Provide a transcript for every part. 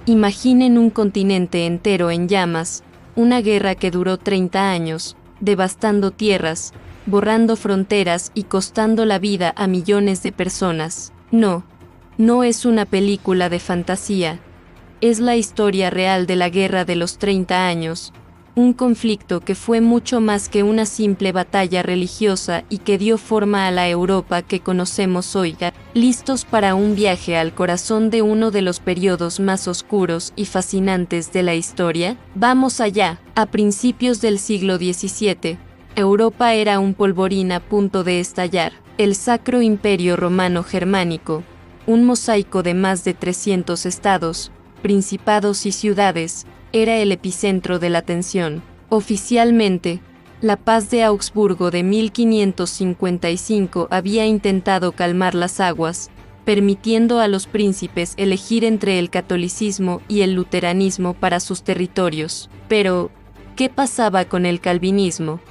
Imaginen un continente entero en llamas, una guerra que duró 30 años, devastando tierras, borrando fronteras y costando la vida a millones de personas. No, no es una película de fantasía. Es la historia real de la Guerra de los 30 años, un conflicto que fue mucho más que una simple batalla religiosa y que dio forma a la Europa que conocemos hoy. ¿Listos para un viaje al corazón de uno de los periodos más oscuros y fascinantes de la historia? Vamos allá. A principios del siglo XVII, Europa era un polvorín a punto de estallar. El Sacro Imperio Romano Germánico, un mosaico de más de 300 estados, principados y ciudades, era el epicentro de la tensión. Oficialmente, la Paz de Augsburgo de 1555 había intentado calmar las aguas, permitiendo a los príncipes elegir entre el catolicismo y el luteranismo para sus territorios. Pero, ¿qué pasaba con el calvinismo?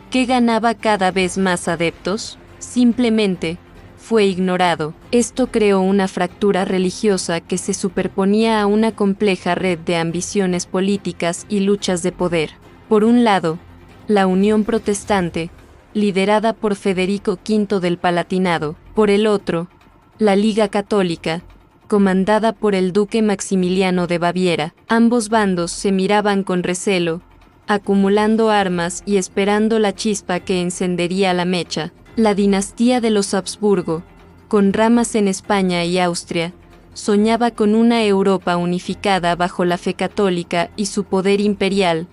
¿Qué ganaba cada vez más adeptos? Simplemente, fue ignorado. Esto creó una fractura religiosa que se superponía a una compleja red de ambiciones políticas y luchas de poder. Por un lado, la Unión Protestante, liderada por Federico V del Palatinado. Por el otro, la Liga Católica, comandada por el duque Maximiliano de Baviera. Ambos bandos se miraban con recelo, acumulando armas y esperando la chispa que encendería la mecha. La dinastía de los Habsburgo, con ramas en España y Austria, soñaba con una Europa unificada bajo la fe católica y su poder imperial,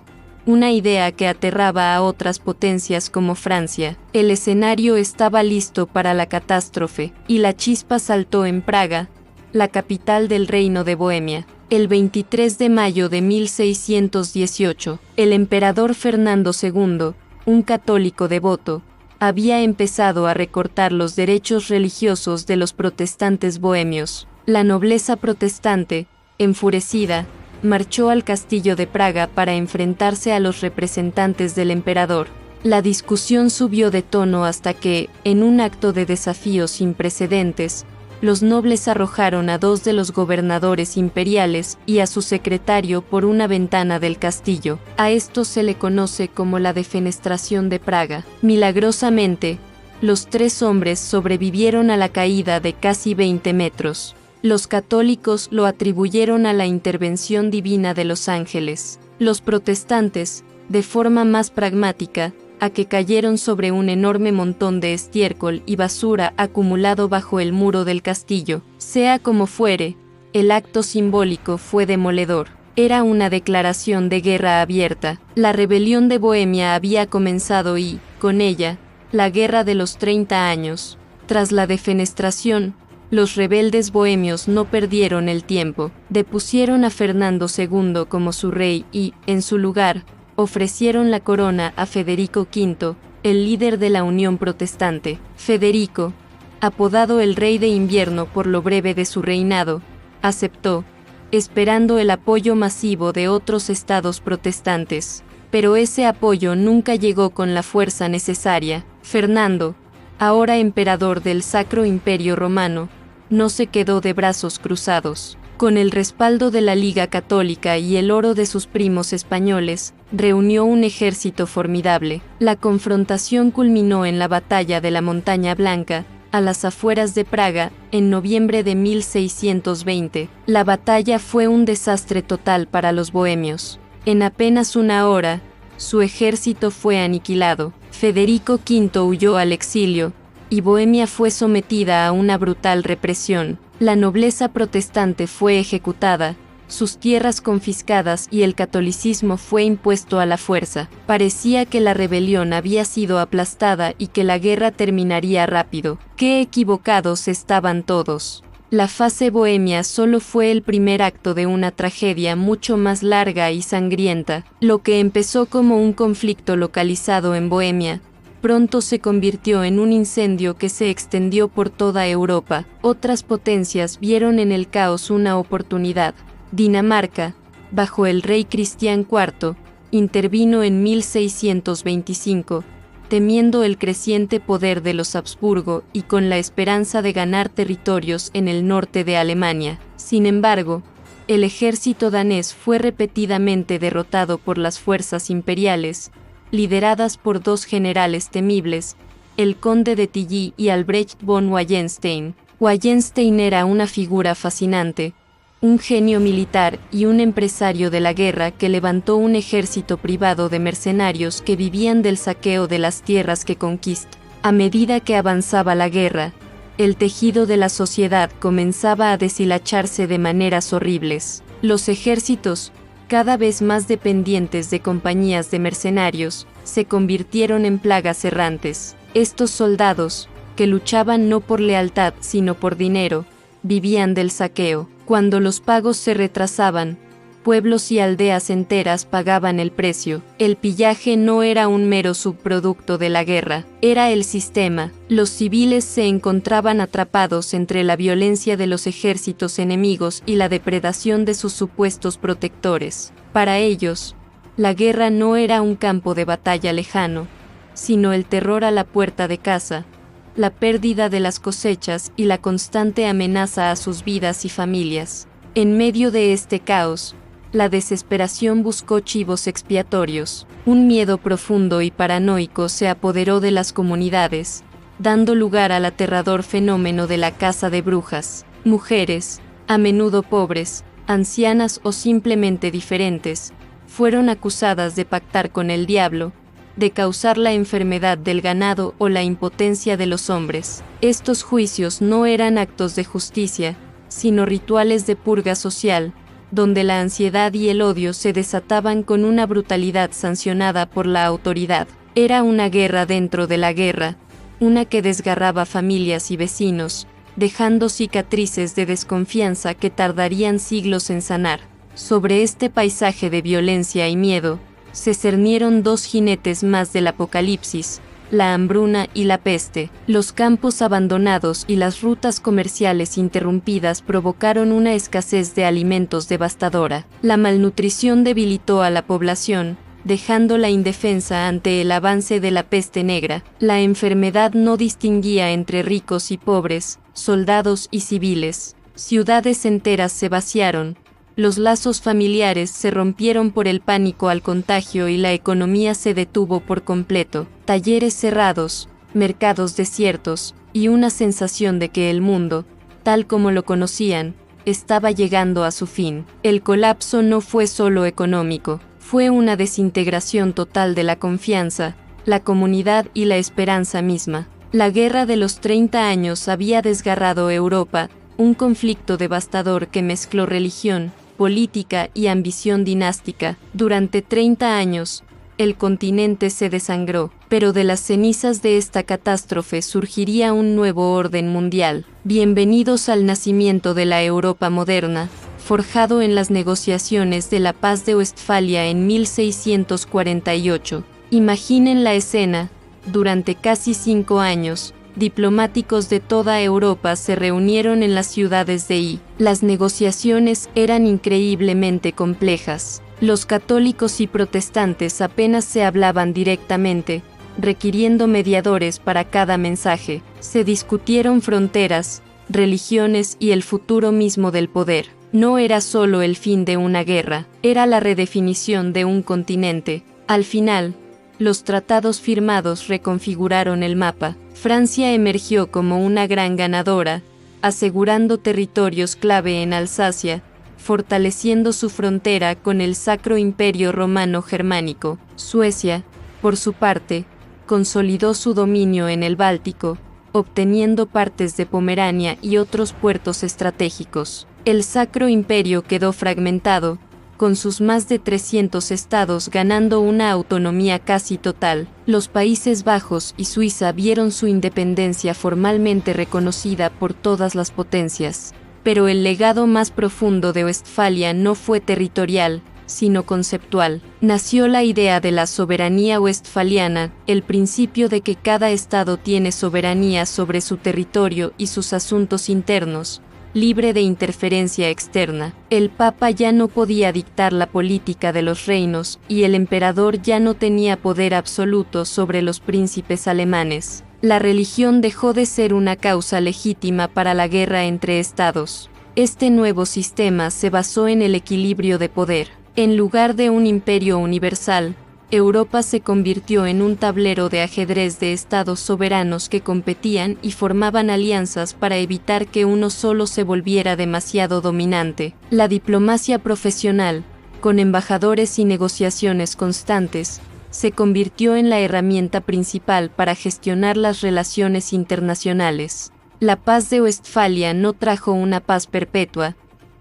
una idea que aterraba a otras potencias como Francia. El escenario estaba listo para la catástrofe, y la chispa saltó en Praga, la capital del Reino de Bohemia. El 23 de mayo de 1618, el emperador Fernando II, un católico devoto, había empezado a recortar los derechos religiosos de los protestantes bohemios. La nobleza protestante, enfurecida, marchó al castillo de Praga para enfrentarse a los representantes del emperador. La discusión subió de tono hasta que, en un acto de desafío sin precedentes, los nobles arrojaron a 2 de los gobernadores imperiales y a su secretario por una ventana del castillo. A esto se le conoce como la defenestración de Praga. Milagrosamente, los 3 hombres sobrevivieron a la caída de casi 20 metros. Los católicos lo atribuyeron a la intervención divina de los ángeles. Los protestantes, de forma más pragmática, a que cayeron sobre un enorme montón de estiércol y basura acumulado bajo el muro del castillo. Sea como fuere, el acto simbólico fue demoledor. Era una declaración de guerra abierta. La rebelión de Bohemia había comenzado y, con ella, la guerra de los 30 años. Tras la defenestración, los rebeldes bohemios no perdieron el tiempo. Depusieron a Fernando II como su rey y, en su lugar, ofrecieron la corona a Federico V, el líder de la Unión Protestante. Federico, apodado el Rey de Invierno por lo breve de su reinado, aceptó, esperando el apoyo masivo de otros estados protestantes. Pero ese apoyo nunca llegó con la fuerza necesaria. Fernando, ahora emperador del Sacro Imperio Romano, no se quedó de brazos cruzados. Con el respaldo de la Liga Católica y el oro de sus primos españoles, reunió un ejército formidable. La confrontación culminó en la Batalla de la Montaña Blanca, a las afueras de Praga, en noviembre de 1620. La batalla fue un desastre total para los bohemios. En apenas una hora, su ejército fue aniquilado. Federico V huyó al exilio, y Bohemia fue sometida a una brutal represión. La nobleza protestante fue ejecutada, sus tierras confiscadas y el catolicismo fue impuesto a la fuerza. Parecía que la rebelión había sido aplastada y que la guerra terminaría rápido. ¡Qué equivocados estaban todos! La fase bohemia solo fue el primer acto de una tragedia mucho más larga y sangrienta. Lo que empezó como un conflicto localizado en Bohemia, pronto se convirtió en un incendio que se extendió por toda Europa. Otras potencias vieron en el caos una oportunidad. Dinamarca, bajo el rey Cristián IV, intervino en 1625, temiendo el creciente poder de los Habsburgo y con la esperanza de ganar territorios en el norte de Alemania. Sin embargo, el ejército danés fue repetidamente derrotado por las fuerzas imperiales, lideradas por dos generales temibles, el conde de Tilly y Albrecht von Wallenstein. Wallenstein era una figura fascinante, un genio militar y un empresario de la guerra que levantó un ejército privado de mercenarios que vivían del saqueo de las tierras que conquistó. A medida que avanzaba la guerra, el tejido de la sociedad comenzaba a deshilacharse de maneras horribles. Los ejércitos, cada vez más dependientes de compañías de mercenarios, se convirtieron en plagas errantes. Estos soldados, que luchaban no por lealtad sino por dinero, vivían del saqueo. Cuando los pagos se retrasaban, pueblos y aldeas enteras pagaban el precio. El pillaje no era un mero subproducto de la guerra, era el sistema. Los civiles se encontraban atrapados entre la violencia de los ejércitos enemigos y la depredación de sus supuestos protectores. Para ellos, la guerra no era un campo de batalla lejano, sino el terror a la puerta de casa, la pérdida de las cosechas y la constante amenaza a sus vidas y familias. En medio de este caos, la desesperación buscó chivos expiatorios. Un miedo profundo y paranoico se apoderó de las comunidades, dando lugar al aterrador fenómeno de la caza de brujas. Mujeres, a menudo pobres, ancianas o simplemente diferentes, fueron acusadas de pactar con el diablo, de causar la enfermedad del ganado o la impotencia de los hombres. Estos juicios no eran actos de justicia, sino rituales de purga social, donde la ansiedad y el odio se desataban con una brutalidad sancionada por la autoridad. Era una guerra dentro de la guerra, una que desgarraba familias y vecinos, dejando cicatrices de desconfianza que tardarían siglos en sanar. Sobre este paisaje de violencia y miedo, se cernieron dos jinetes más del apocalipsis, la hambruna y la peste. Los campos abandonados y las rutas comerciales interrumpidas provocaron una escasez de alimentos devastadora. La malnutrición debilitó a la población, dejándola indefensa ante el avance de la peste negra. La enfermedad no distinguía entre ricos y pobres, soldados y civiles. Ciudades enteras se vaciaron. Los lazos familiares se rompieron por el pánico al contagio y la economía se detuvo por completo. Talleres cerrados, mercados desiertos, y una sensación de que el mundo, tal como lo conocían, estaba llegando a su fin. El colapso no fue solo económico, fue una desintegración total de la confianza, la comunidad y la esperanza misma. La guerra de los 30 años había desgarrado Europa, un conflicto devastador que mezcló religión, política y ambición dinástica. Durante 30 años, el continente se desangró, pero de las cenizas de esta catástrofe surgiría un nuevo orden mundial. Bienvenidos al nacimiento de la Europa moderna, forjado en las negociaciones de la Paz de Westfalia en 1648. Imaginen la escena. Durante casi 5 años, diplomáticos de toda Europa se reunieron en las ciudades de I. Las negociaciones eran increíblemente complejas. Los católicos y protestantes apenas se hablaban directamente, requiriendo mediadores para cada mensaje. Se discutieron fronteras, religiones y el futuro mismo del poder. No era solo el fin de una guerra, era la redefinición de un continente. Al final, los tratados firmados reconfiguraron el mapa. Francia emergió como una gran ganadora, asegurando territorios clave en Alsacia, fortaleciendo su frontera con el Sacro Imperio Romano Germánico. Suecia, por su parte, consolidó su dominio en el Báltico, obteniendo partes de Pomerania y otros puertos estratégicos. El Sacro Imperio quedó fragmentado, con sus más de 300 estados ganando una autonomía casi total. Los Países Bajos y Suiza vieron su independencia formalmente reconocida por todas las potencias. Pero el legado más profundo de Westfalia no fue territorial, sino conceptual. Nació la idea de la soberanía westfaliana, el principio de que cada estado tiene soberanía sobre su territorio y sus asuntos internos, libre de interferencia externa. El Papa ya no podía dictar la política de los reinos, y el emperador ya no tenía poder absoluto sobre los príncipes alemanes. La religión dejó de ser una causa legítima para la guerra entre estados. Este nuevo sistema se basó en el equilibrio de poder. En lugar de un imperio universal, Europa se convirtió en un tablero de ajedrez de estados soberanos que competían y formaban alianzas para evitar que uno solo se volviera demasiado dominante. La diplomacia profesional, con embajadores y negociaciones constantes, se convirtió en la herramienta principal para gestionar las relaciones internacionales. La paz de Westfalia no trajo una paz perpetua,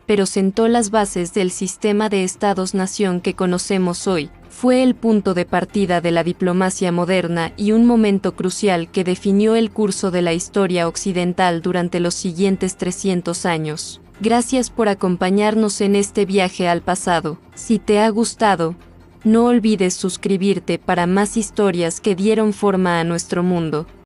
pero sentó las bases del sistema de estados-nación que conocemos hoy. Fue el punto de partida de la diplomacia moderna y un momento crucial que definió el curso de la historia occidental durante los siguientes 300 años. Gracias por acompañarnos en este viaje al pasado. Si te ha gustado, no olvides suscribirte para más historias que dieron forma a nuestro mundo.